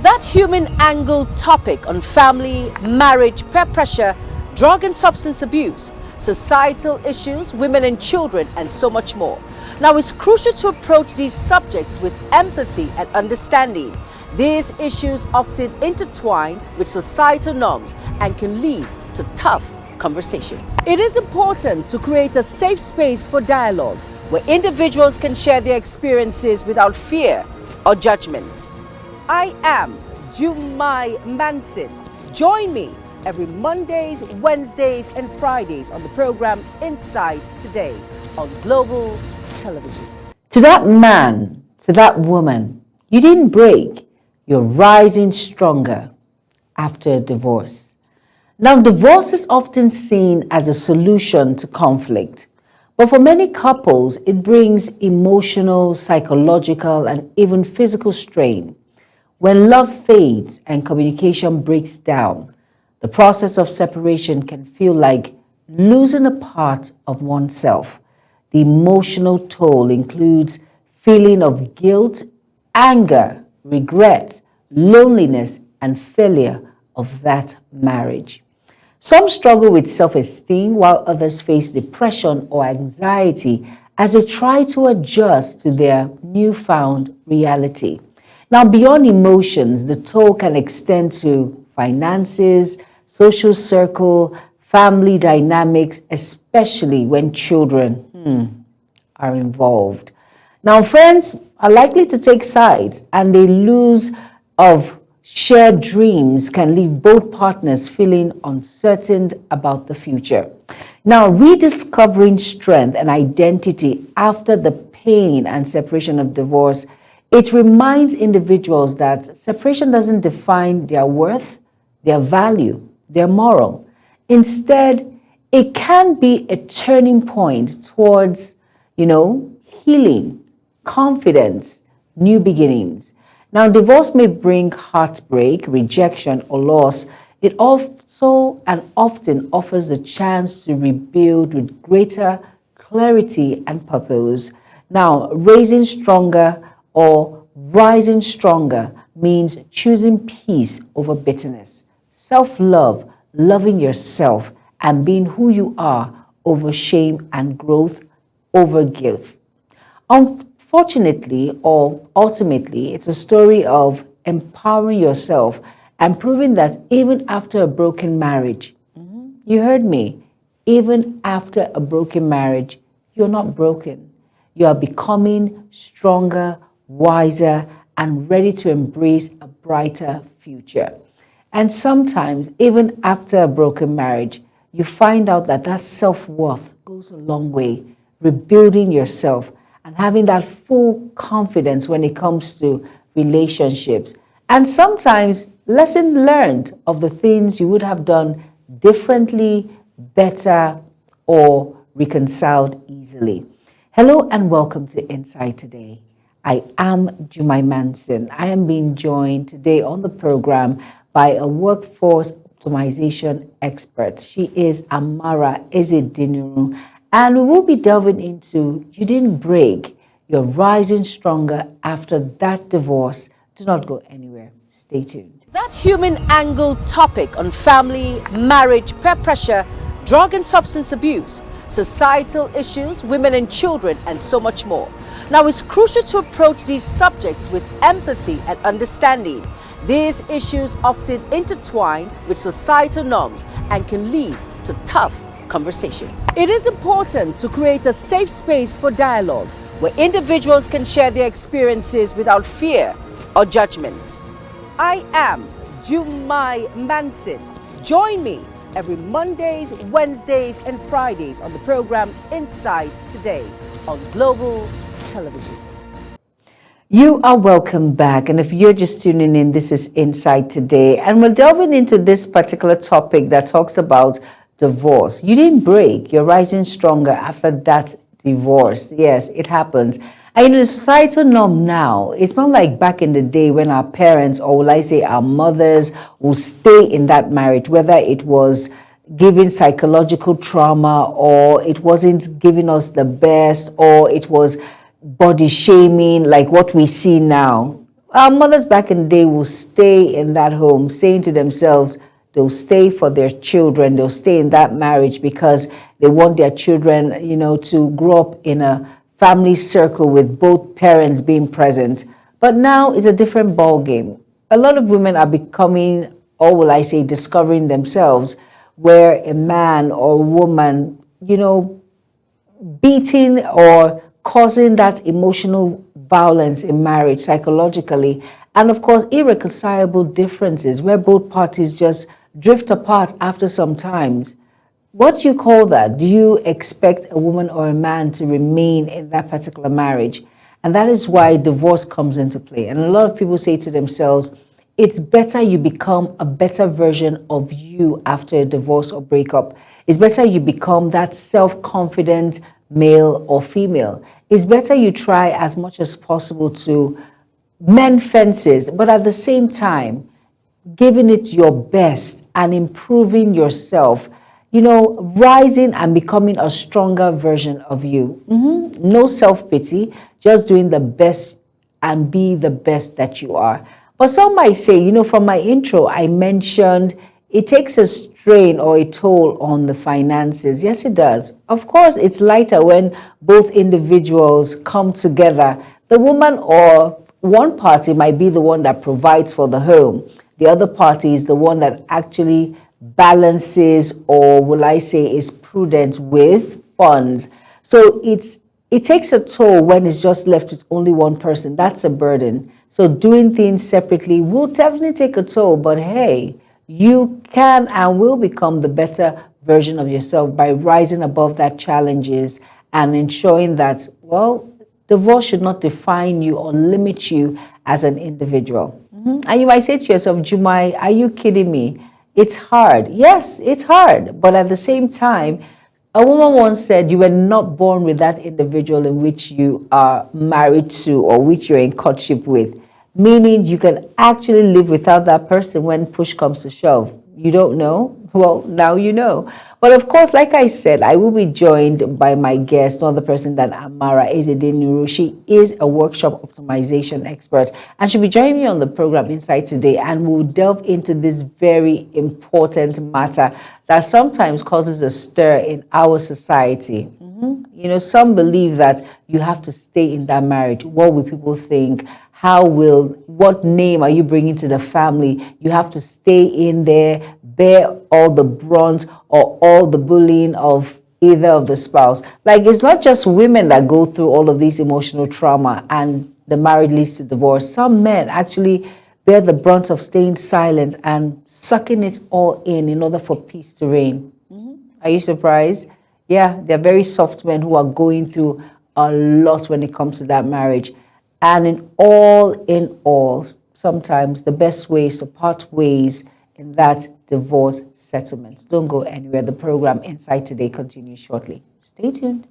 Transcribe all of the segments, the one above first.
That human angle topic on family, marriage, peer pressure, drug and substance abuse, societal issues, women and children, and so much more. Now, it's crucial to approach these subjects with empathy and understanding. These issues often intertwine with societal norms and can lead to tough conversations. It is important to create a safe space for dialogue where individuals can share their experiences without fear or judgment. I am Jumai Manson. Join me every Mondays, Wednesdays, and Fridays on the program Inside Today on Global Television. To that man, to that woman, you didn't break, you're rising stronger after a divorce. Now, divorce is often seen as a solution to conflict, but for many couples, it brings emotional, psychological, and even physical strain. When love fades and communication breaks down, the process of separation can feel like losing a part of oneself. The emotional toll includes feeling of guilt, anger, regret, loneliness, and failure of that marriage. Some struggle with self-esteem while others face depression or anxiety as they try to adjust to their newfound reality. Now, beyond emotions, the toll can extend to finances, social circle, family dynamics, especially when children are involved. Now, friends are likely to take sides, and the lose of shared dreams can leave both partners feeling uncertain about the future. Now, rediscovering strength and identity after the pain and separation of divorce, it reminds individuals that separation doesn't define their worth, their value, their moral. Instead, it can be a turning point towards, healing, confidence, new beginnings. Now, divorce may bring heartbreak, rejection, or loss. It also and often offers the chance to rebuild with greater clarity and purpose. Now, raising stronger or rising stronger means choosing peace over bitterness, self-love, loving yourself, and being who you are over shame, and growth over guilt. Unfortunately, or ultimately, it's a story of empowering yourself and proving that even after a broken marriage, you heard me, even after a broken marriage, you're not broken. You are becoming stronger, wiser, and ready to embrace a brighter future. And sometimes, even after a broken marriage, you find out that self-worth goes a long way, rebuilding yourself and having that full confidence when it comes to relationships. And sometimes, lessons learned of the things you would have done differently, better, or reconciled easily. Hello and welcome to Inside Today. I am Jumai Manson. I am being joined today on the program by a workforce optimization expert. She is Amara Ezedinuru, and we will be delving into You Didn't Break, You're Rising Stronger After That Divorce. Do not go anywhere. Stay tuned. That human angle topic on family, marriage, peer pressure, drug and substance abuse, societal issues, women and children, and so much more. Now, it's crucial to approach these subjects with empathy and understanding. These issues often intertwine with societal norms and can lead to tough conversations. It is important to create a safe space for dialogue where individuals can share their experiences without fear or judgment. I am Jumai Manson. Join me every Mondays, Wednesdays, and Fridays on the program Inside Today on Global Television. You are welcome back, and if you're just tuning in, this is Inside Today, and we're delving into this particular topic that talks about divorce. You didn't break, you're rising stronger after that divorce. Yes, it happens. And the societal norm now, it's not like back in the day when our parents, or will I say our mothers, will stay in that marriage, whether it was giving psychological trauma or it wasn't giving us the best or it was body shaming like what we see now. Our mothers back in the day will stay in that home, saying to themselves, they'll stay for their children, they'll stay in that marriage because they want their children, to grow up in a family circle with both parents being present. But now it's a different ball game. A lot of women are becoming, or will I say, discovering themselves, where a man or woman, beating or causing that emotional violence in marriage psychologically, and of course irreconcilable differences where both parties just drift apart after some times. What do you call that? Do you expect a woman or a man to remain in that particular marriage? And that is why divorce comes into play. And a lot of people say to themselves, it's better you become a better version of you after a divorce or breakup. It's better you become that self-confident male or female. It's better you try as much as possible to mend fences, but at the same time, giving it your best and improving yourself, rising and becoming a stronger version of you. No self-pity, just doing the best and be the best that you are. But some might say, from my intro, I mentioned it takes a strain or a toll on the finances. Yes, it does. Of course, it's lighter when both individuals come together. The woman or one party might be the one that provides for the home. The other party is the one that actually balances, or will I say is prudent with funds. So it takes a toll when it's just left with only one person. That's a burden. So doing things separately will definitely take a toll, but hey, you can and will become the better version of yourself by rising above that challenges and ensuring that, divorce should not define you or limit you as an individual. And you might say to yourself, Jumai, are you kidding me? It's hard. Yes, it's hard. But at the same time, a woman once said you were not born with that individual in which you are married to or which you're in courtship with, meaning you can actually live without that person when push comes to shove. You don't know? Well, now you know. But of course, like I said, I will be joined by my guest, no other person than Amara Ezedinuru. She is a workshop optimization expert, and she'll be joining me on the program Inside Today, and we'll delve into this very important matter that sometimes causes a stir in our society. Some believe that you have to stay in that marriage. What will people think? What name are you bringing to the family? You have to stay in there, bear all the brunt or all the bullying of either of the spouse. Like, it's not just women that go through all of these emotional trauma and the marriage leads to divorce. Some men actually bear the brunt of staying silent and sucking it all in order for peace to reign. Are you surprised? Yeah, they're very soft men who are going through a lot when it comes to that marriage. And in all, sometimes the best way is to part ways in that divorce settlement. Don't go anywhere. The program Inside Today continues shortly. Stay tuned.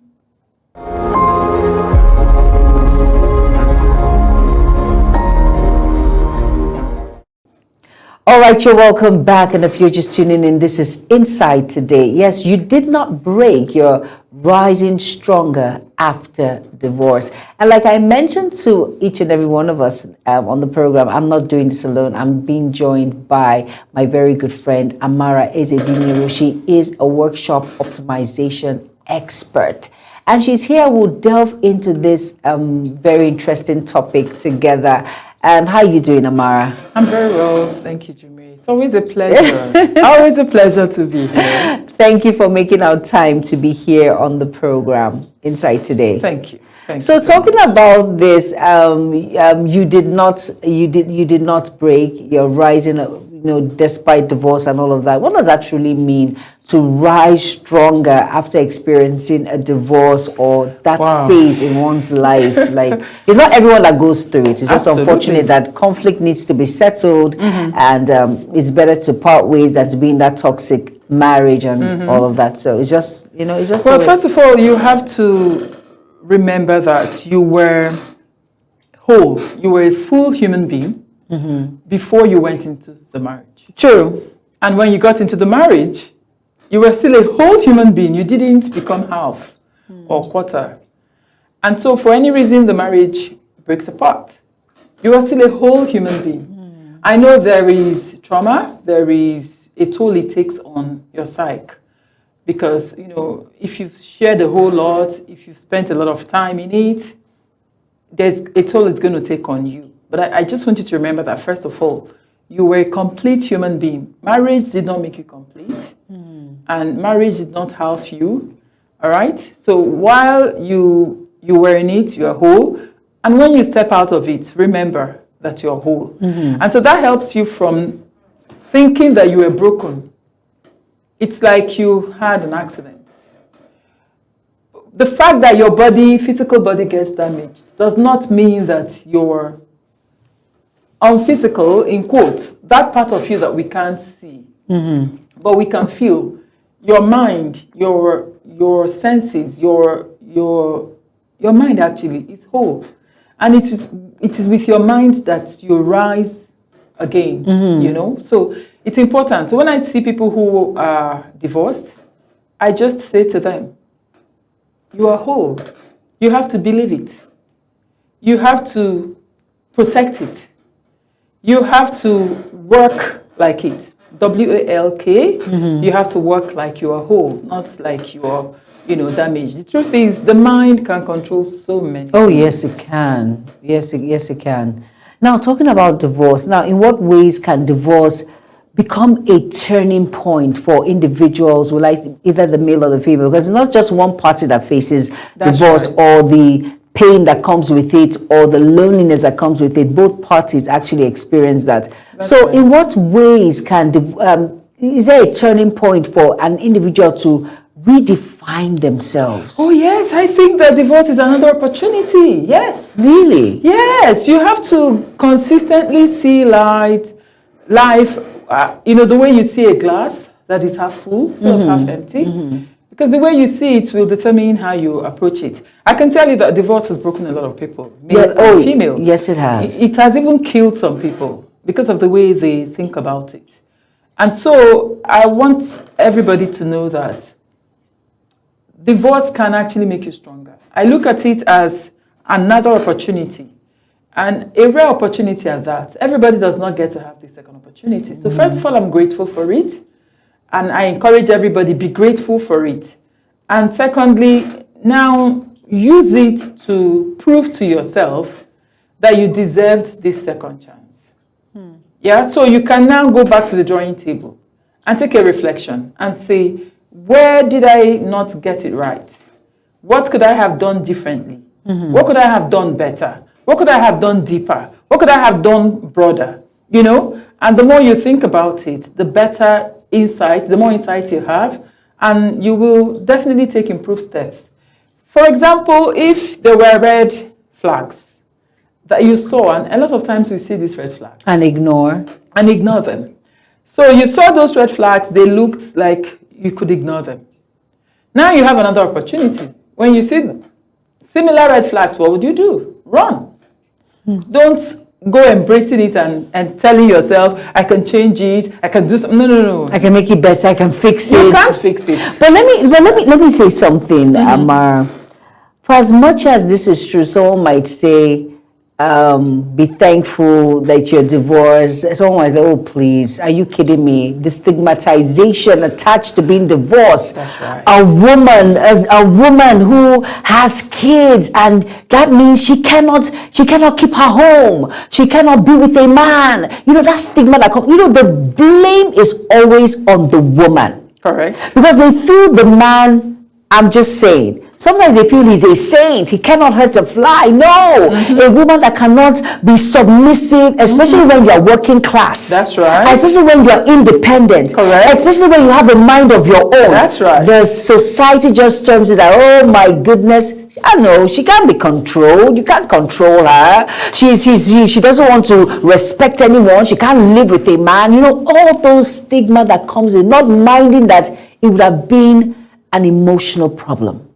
All right, you're welcome back. And if you're just tuning in, this is Inside Today. Yes, you did not break. You're rising stronger after divorce. And like I mentioned to each and every one of us on the program, I'm not doing this alone. I'm being joined by my very good friend, Amara Ezedinuru. She is a workshop optimization expert. And she's here. We'll delve into this very interesting topic together. And how are you doing, Amara? I'm very well. Thank you, Jimmy. It's always a pleasure. Always a pleasure to be here. Thank you for making our time to be here on the program Inside Today. Thank you. So talking about this, you did not break. You're rising, despite divorce and all of that. What does that truly mean to rise stronger after experiencing a divorce or that phase in one's life? Like, it's not everyone that goes through it. It's just unfortunate that conflict needs to be settled, and it's better to part ways than to be in that toxic marriage and all of that. So it's just, it's just. Well, first of all, you have to remember that you were whole. You were a full human being before you went into the marriage. True. And when you got into the marriage, you were still a whole human being. You didn't become half or quarter. And so for any reason, the marriage breaks apart. You are still a whole human being. I know there is trauma, there is a toll it takes on your psyche. Because, you know, if you've shared a whole lot, if you've spent a lot of time in it, there's a toll it's going to take on you. But I just want you to remember that, first of all, you were a complete human being. Marriage did not make you complete. And marriage did not halve you. All right? So while you were in it, you are whole. And when you step out of it, remember that you're whole. And so that helps you from thinking that you were broken. It's like you had an accident. The fact that your body, physical body, gets damaged does not mean that you're unphysical, in quotes, that part of you that we can't see, but we can feel. Your mind, your senses, your mind actually is whole. And it is with your mind that you rise again, you know? So it's important. So when I see people who are divorced, I just say to them, you are whole. You have to believe it. You have to protect it. You have to work like it. W-A-L-K. You have to work like you are whole, not like you are, you know, damaged. The truth is, the mind can control so many Oh, things. yes, it can. Yes, it can. Now, talking about divorce, now, in what ways can divorce become a turning point for individuals who like either the male or the female? Because it's not just one party that faces That's divorce right. or the pain that comes with it or the loneliness that comes with it. Both parties actually experience that. So right. in what ways can, is there a turning point for an individual to redefine themselves? Oh, yes, I think that divorce is another opportunity. Yes. Really? Yes, you have to consistently see life, you know, the way you see a glass that is half full, instead of half empty. Because the way you see it will determine how you approach it. I can tell you that divorce has broken a lot of people, male and female. Yes, it has. It has even killed some people because of the way they think about it. And so I want everybody to know that divorce can actually make you stronger. I look at it as another opportunity, and a rare opportunity at that. Everybody does not get to have the second opportunity. So first of all, I'm grateful for it, and I encourage everybody, be grateful for it. And secondly, now use it to prove to yourself that you deserved this second chance. Yeah, so you can now go back to the drawing table and take a reflection and say, where did I not get it right? What could I have done differently? What could I have done better? What could I have done deeper? What could I have done broader? You know, and the more you think about it, the better insight, the more insight you have, and you will definitely take improved steps. For example, if there were red flags that you saw, and a lot of times we see these red flags And ignore. and ignore them. So you saw those red flags, they looked like you could ignore them. Now you have another opportunity. When you see similar red flags, what would you do? Run. Don't go embracing it and telling yourself, I can change it, I can do something. No. I can make it better. I can fix You it. can't fix it. But let me say something, Amar. For as much as this is true, someone might say, be thankful that you're divorced. Someone might say, oh, please, are you kidding me? The stigmatization attached to being divorced. That's right. A woman who has kids, and that means she cannot keep her home. She cannot be with a man. You know, that stigma that comes, you know, the blame is always on the woman. Correct. Because they feel the man, I'm just saying, sometimes they feel he's a saint, he cannot hurt a fly. No, a woman that cannot be submissive, especially when you are working class. That's right. Especially when you are independent. Correct. Especially when you have a mind of your own. That's right. The society just terms it that, oh my goodness, I know, she can't be controlled. You can't control her. She doesn't want to respect anyone. She can't live with a man. You know, all those stigma that comes in, not minding that it would have been an emotional problem,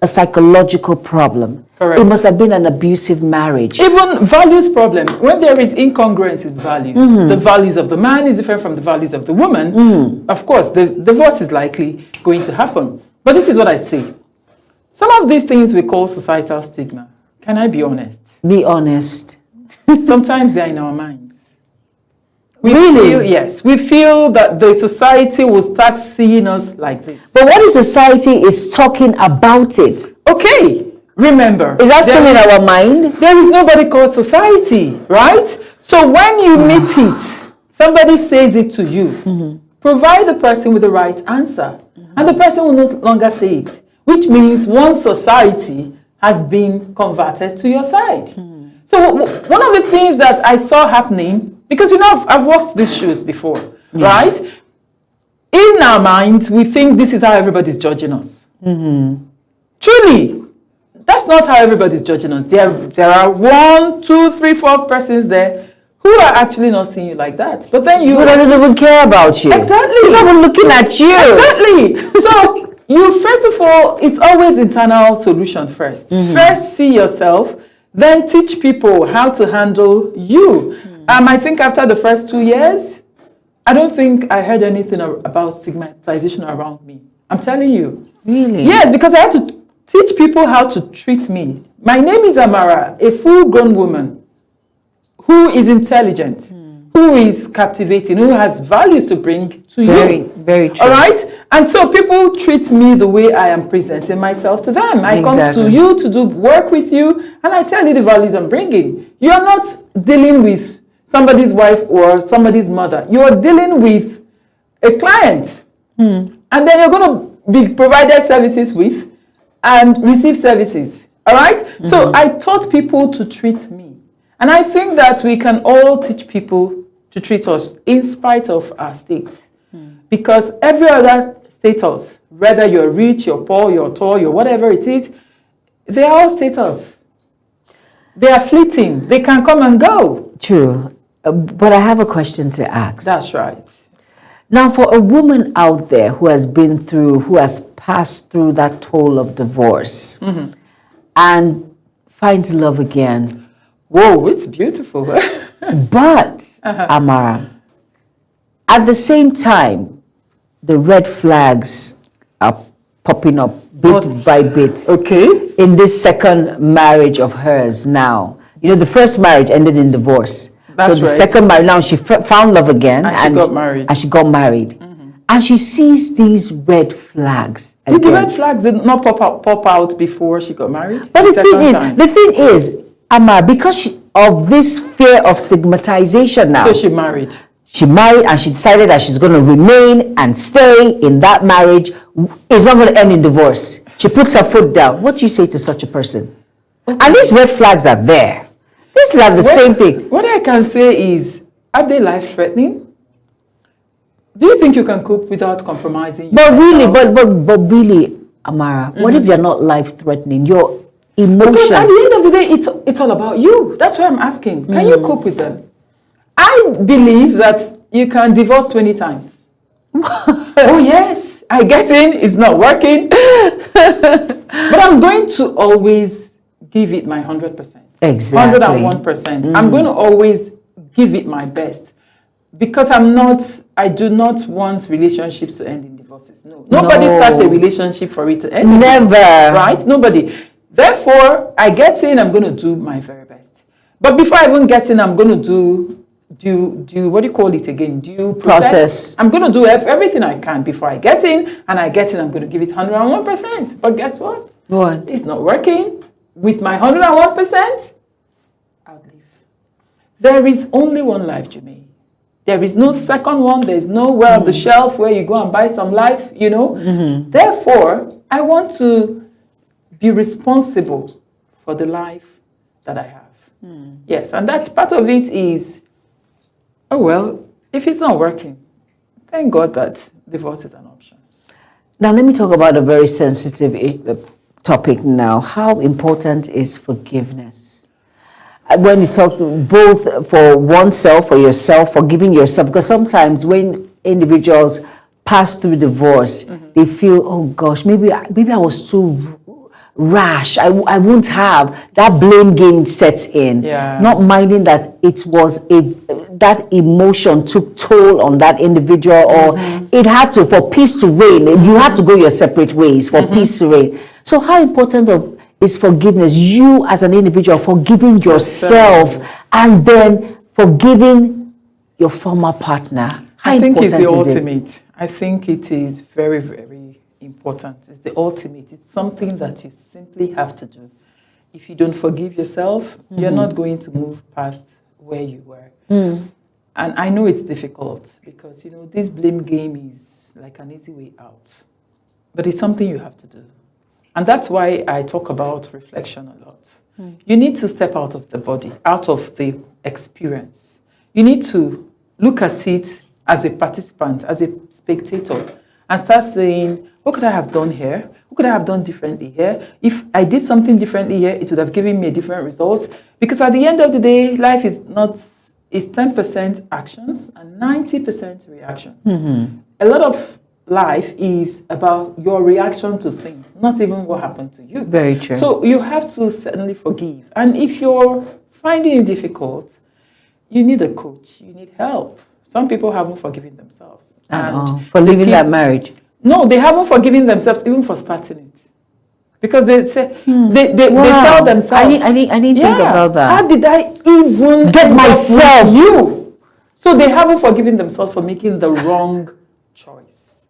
a psychological problem. Correct. It must have been an abusive marriage. Even values problem. When there is incongruence in values, the values of the man is different from the values of the woman, of course, the divorce is likely going to happen. But this is what I say. Some of these things we call societal stigma. Can I be honest? Be honest. Sometimes they're in our minds. We Really? feel, yes, we feel that the society will start seeing us like this. But what if society is talking about it? Okay, remember. Is that still in our mind? There is nobody called society, right? So when you meet it, somebody says it to you, provide the person with the right answer. And the person will no longer say it, which means one society has been converted to your side. So one of the things that I saw happening, because I've walked these shoes before, right? In our minds, we think this is how everybody's judging us. Truly, that's not how everybody's judging us. There are 1, 2, 3, 4 persons there who are actually not seeing you like that. But then Who doesn't even care about you? Exactly. He's not even looking at you. Exactly. So you, first of all, it's always internal solution first. First, see yourself, then teach people how to handle you. I think after the first 2 years, I don't think I heard anything about stigmatization around me. I'm telling you. Really? Yes, because I had to teach people how to treat me. My name is Amara, a full-grown woman who is intelligent, who is captivating, who has values to bring to Very, you. very true. All right? And so people treat me the way I am presenting myself to them. I come to you to do work with you, and I tell you the values I'm bringing. You are not dealing with somebody's wife or somebody's mother. You are dealing with a client. And then you're going to be provided services with and receive services. All right? So I taught people to treat me. And I think that we can all teach people to treat us in spite of our states. Because every other status, whether you're rich, you're poor, you're tall, you're whatever it is, they are all status. They are fleeting. They can come and go. True. But I have a question to ask. That's right. Now, for a woman out there who has been through, who has passed through that toll of divorce and finds love again, whoa, it's beautiful. but, Amara, at the same time, the red flags are popping up bit by bit. Okay. In this second marriage of hers now. You know, the first marriage ended in divorce. That's so the right. second marriage, now she found love again. And she got married. And she got married. And she sees these red flags Did the again. red flags did not pop out before she got married? But the second thing time? is, Amara, because of this fear of stigmatization now, So she married. she married and she decided that she's going to remain and stay in that marriage. It's not going to end in divorce. She puts her foot down. What do you say to such a person? Okay. And these red flags are there. These are the same thing. What I can say is, are they life-threatening? Do you think you can cope without compromising? But really, but really, Amara, what if they're not life-threatening? Your emotion. Because at the end of the day, it's all about you. That's why I'm asking. Can you cope with them? I believe that you can divorce 20 times. Oh yes, I get in, it's not working. But I'm going to always give it my 100%. Exactly. 101%. I'm going to always give it my best. Because I do not want relationships to end in divorces. No. Nobody starts a relationship for it to end in Never. divorce, right? Nobody. Therefore, I get in, I'm going to do my very best. But before I even get in, I'm going to do what do you call it again? Due process. I'm going to do everything I can before I get in, and I get in, I'm going to give it 101%. But guess what? What? It's not working. With my 101%, I'll leave. There is only one life, Jermaine. There is no second one. There is nowhere on the shelf where you go and buy some life, you know. Therefore, I want to be responsible for the life that I have. Yes, and that's part of it is, oh, well, if it's not working, thank God that divorce is an option. Now, let me talk about a very sensitive topic now. How important is forgiveness? When you talk to both for oneself, for yourself, forgiving yourself, because sometimes when individuals pass through divorce, they feel, oh gosh, maybe I was too rash. I won't have. That blame game sets in. Yeah. Not minding that it was that emotion took toll on that individual, or it had to, for peace to reign, you had to go your separate ways for peace to reign. So how important is forgiveness. You as an individual forgiving yourself and then forgiving your former partner. How I think it's the important is it? ultimate. I think it is very, very important. It's the ultimate. It's something that you simply have to do. If you don't forgive yourself, you're not going to move past where you were. And I know it's difficult because, this blame game is like an easy way out. But it's something you have to do. And that's why I talk about reflection a lot. You need to step out of the body, out of the experience. You need to look at it as a participant, as a spectator, and start saying, what could I have done here? What could I have done differently here? If I did something differently here, it would have given me a different result. Because at the end of the day, life is 10% actions and 90% reactions. A lot of life is about your reaction to things, not even what happened to you. Very true. So you have to certainly forgive. And if you're finding it difficult, you need a coach, you need help. Some people haven't forgiven themselves. For leaving that marriage. No, they haven't forgiven themselves even for starting it. Because they say, they tell themselves. I didn't think about that. How did I even Get myself? You? So they haven't forgiven themselves for making the wrong choice.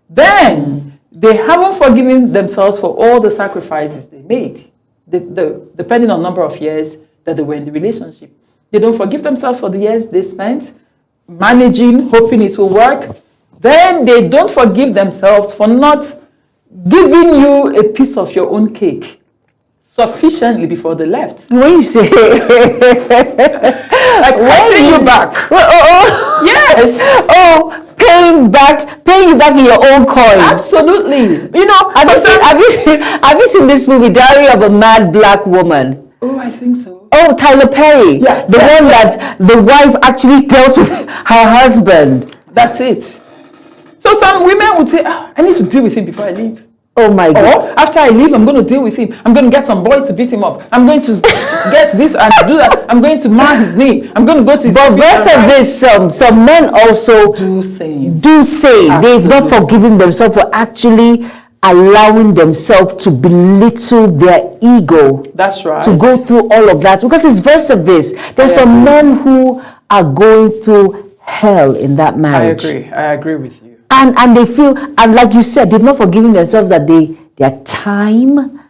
Then they haven't forgiven themselves for all the sacrifices they made, depending on number of years that they were in the relationship. They don't forgive themselves for the years they spent managing, hoping it will work. Then they don't forgive themselves for not giving you a piece of your own cake sufficiently before they left. When you say Like paying you back. Yes. Paying you back in your own coin. Absolutely. Have you seen this movie, Diary of a Mad Black Woman? Oh, I think so. Oh, Tyler Perry. Yeah. The one that the wife actually dealt with her husband. That's it. So some women would say, I need to deal with him before I leave. Oh my God. Or after I leave, I'm going to deal with him. I'm going to get some boys to beat him up. I'm going to get this and do that. I'm going to mar his name. I'm going to go to his But versus this, some men also do say they've not forgiven themselves for actually allowing themselves to belittle their ego. That's right. To go through all of that. Because it's versus this. There's some men who are going through hell in that marriage. I agree with you. And they feel, and like you said, they've not forgiven themselves that their time,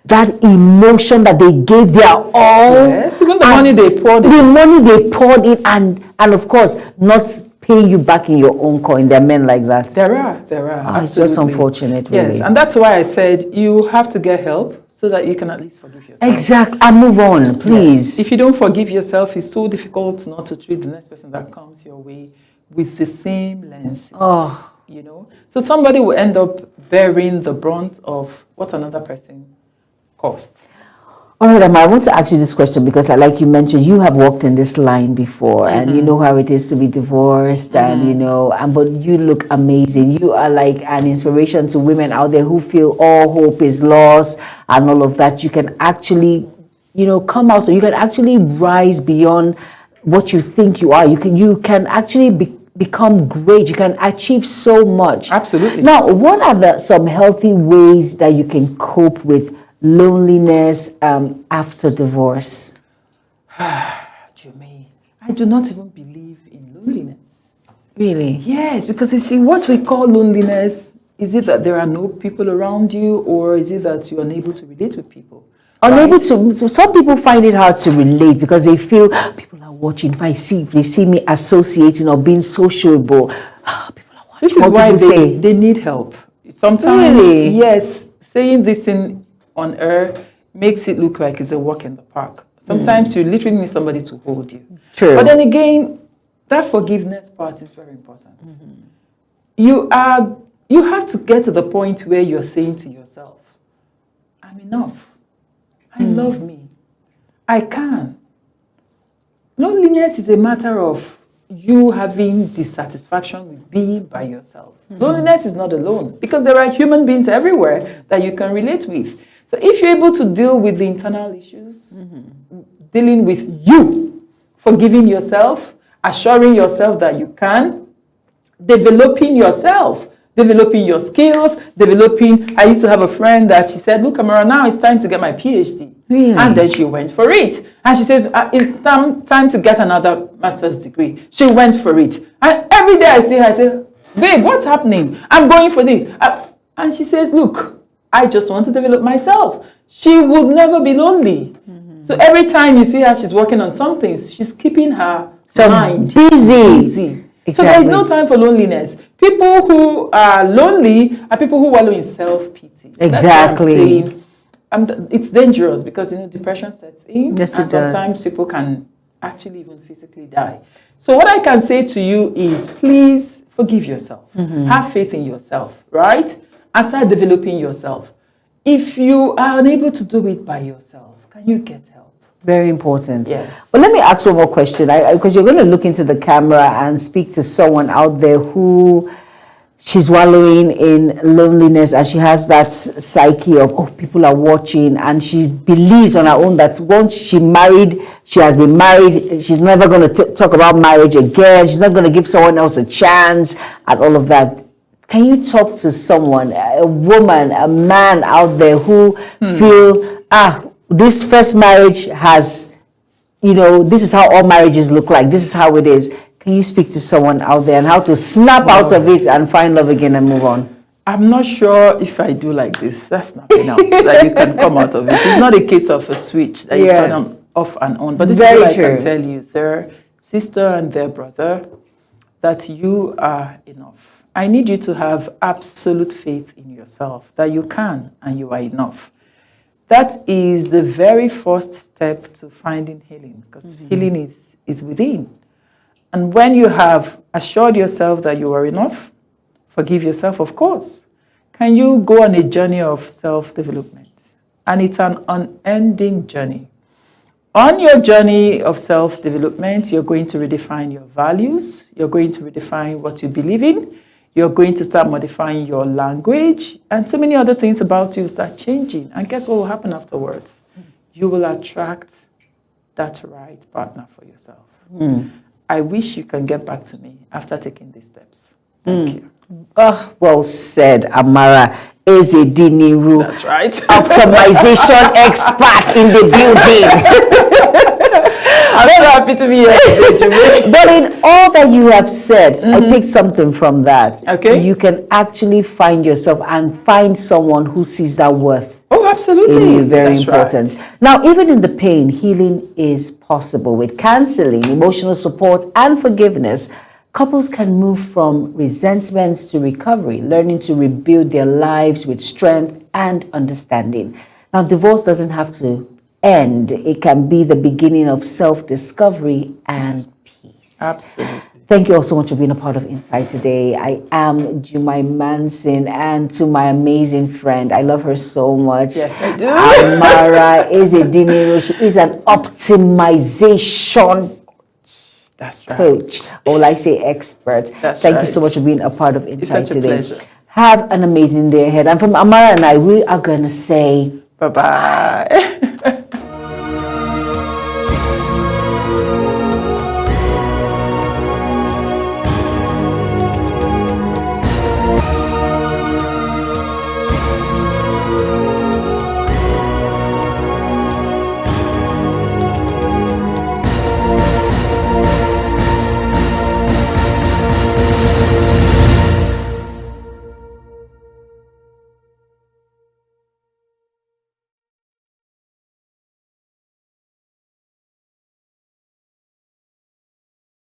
that emotion that they gave their all. Yes, even the money they poured in. The money they poured in, and of course, not paying you back in your own coin. There are men like that. There are. It's just unfortunate, really. Yes, and that's why I said you have to get help so that you can at least forgive yourself. Exactly. And move on, please. Yes. If you don't forgive yourself, it's so difficult not to treat the next person that comes your way with the same lenses. So somebody will end up bearing the brunt of what another person caused. All right, Amma, I want to ask you this question because, like you mentioned, you have walked in this line before, and you know how it is to be divorced, and but you look amazing. You are like an inspiration to women out there who feel all hope is lost and all of that. You can actually, come out, so you can actually rise beyond what you think you are. You can actually become great. You can achieve so much. Absolutely. Now, what are some healthy ways that you can cope with loneliness after divorce? Jumi, I do not even believe in loneliness. Really? Yes, because you see, what we call loneliness, is it that there are no people around you, or is it that you're unable to relate with people? Unable to. So some people find it hard to relate because they feel people are watching. If they see me associating or being sociable, people are watching. This is why they need help. Sometimes, really? Yes, saying this thing on air makes it look like it's a walk in the park. Sometimes you literally need somebody to hold you. True. But then again, that forgiveness part is very important. You have to get to the point where you're saying to yourself, I'm enough. I love me. I can. Loneliness is a matter of you having dissatisfaction with being by yourself. Loneliness is not alone because there are human beings everywhere that you can relate with. So if you're able to deal with the internal issues, dealing with you, forgiving yourself, assuring yourself that you can, developing yourself, developing your skills, developing. I used to have a friend that she said, look, Amara, now it's time to get my PhD. Really? And then she went for it. And she says, it's time to get another master's degree. She went for it. And every day I see her, I say, babe, what's happening? I'm going for this. And she says, look, I just want to develop myself. She will never be lonely. So every time you see her, she's working on something. She's keeping her mind busy. Exactly. So there is no time for loneliness. People who are lonely are people who wallow in self-pity. Exactly. That's what I'm saying. It's dangerous because depression sets in. Yes, and it does. sometimes people can actually even physically die. So what I can say to you is, please forgive yourself. Have faith in yourself, right? And start developing yourself. If you are unable to do it by yourself, can you get help? Very important. Yes. But let me ask one more question, because you're going to look into the camera and speak to someone out there who she's wallowing in loneliness, and she has that psyche of, oh, people are watching, and she believes on her own that once she has been married, she's never going to talk about marriage again. She's not going to give someone else a chance and all of that. Can you talk to someone, a woman, a man out there who feel, this first marriage has, this is how all marriages look like. This is how it is. Can you speak to someone out there and how to snap out of it and find love again and move on? I'm not sure if I do like this. That's snapping out that you can come out of it. It's not a case of a switch that you turn on, off and on. But this is what I can tell you, their sister and their brother, that you are enough. I need you to have absolute faith in yourself, that you can and you are enough. That is the very first step to finding healing, because healing is within. And when you have assured yourself that you are enough, forgive yourself, of course, can you go on a journey of self-development? And it's an unending journey. On your journey of self-development, you're going to redefine your values. You're going to redefine what you believe in. You're going to start modifying your language, and so many other things about you start changing. And guess what will happen afterwards? You will attract that right partner for yourself. I wish you can get back to me after taking these steps. Thank you. Well said, Amara Ezediniru. That's right. Optimization expert in the building. I'm so happy to be here today, But in all that you have said, I picked something from that. Okay. You can actually find yourself and find someone who sees that worth. Oh, absolutely. Very That's important. Right. Now, even in the pain, healing is possible. With counseling, emotional support, and forgiveness, couples can move from resentments to recovery, learning to rebuild their lives with strength and understanding. Now, divorce doesn't have to end. It can be the beginning of self-discovery and peace. Absolutely. Thank you all so much for being a part of Insight today. I am Jumai Manson, and to my amazing friend, I love her so much. Yes, I do. Amara Ezediniru. She is an optimization That's right. coach, or I say expert. That's Thank right. you so much for being a part of Insight such a today. pleasure. Have an amazing day ahead. And from Amara and I, we are going to say Bye-bye.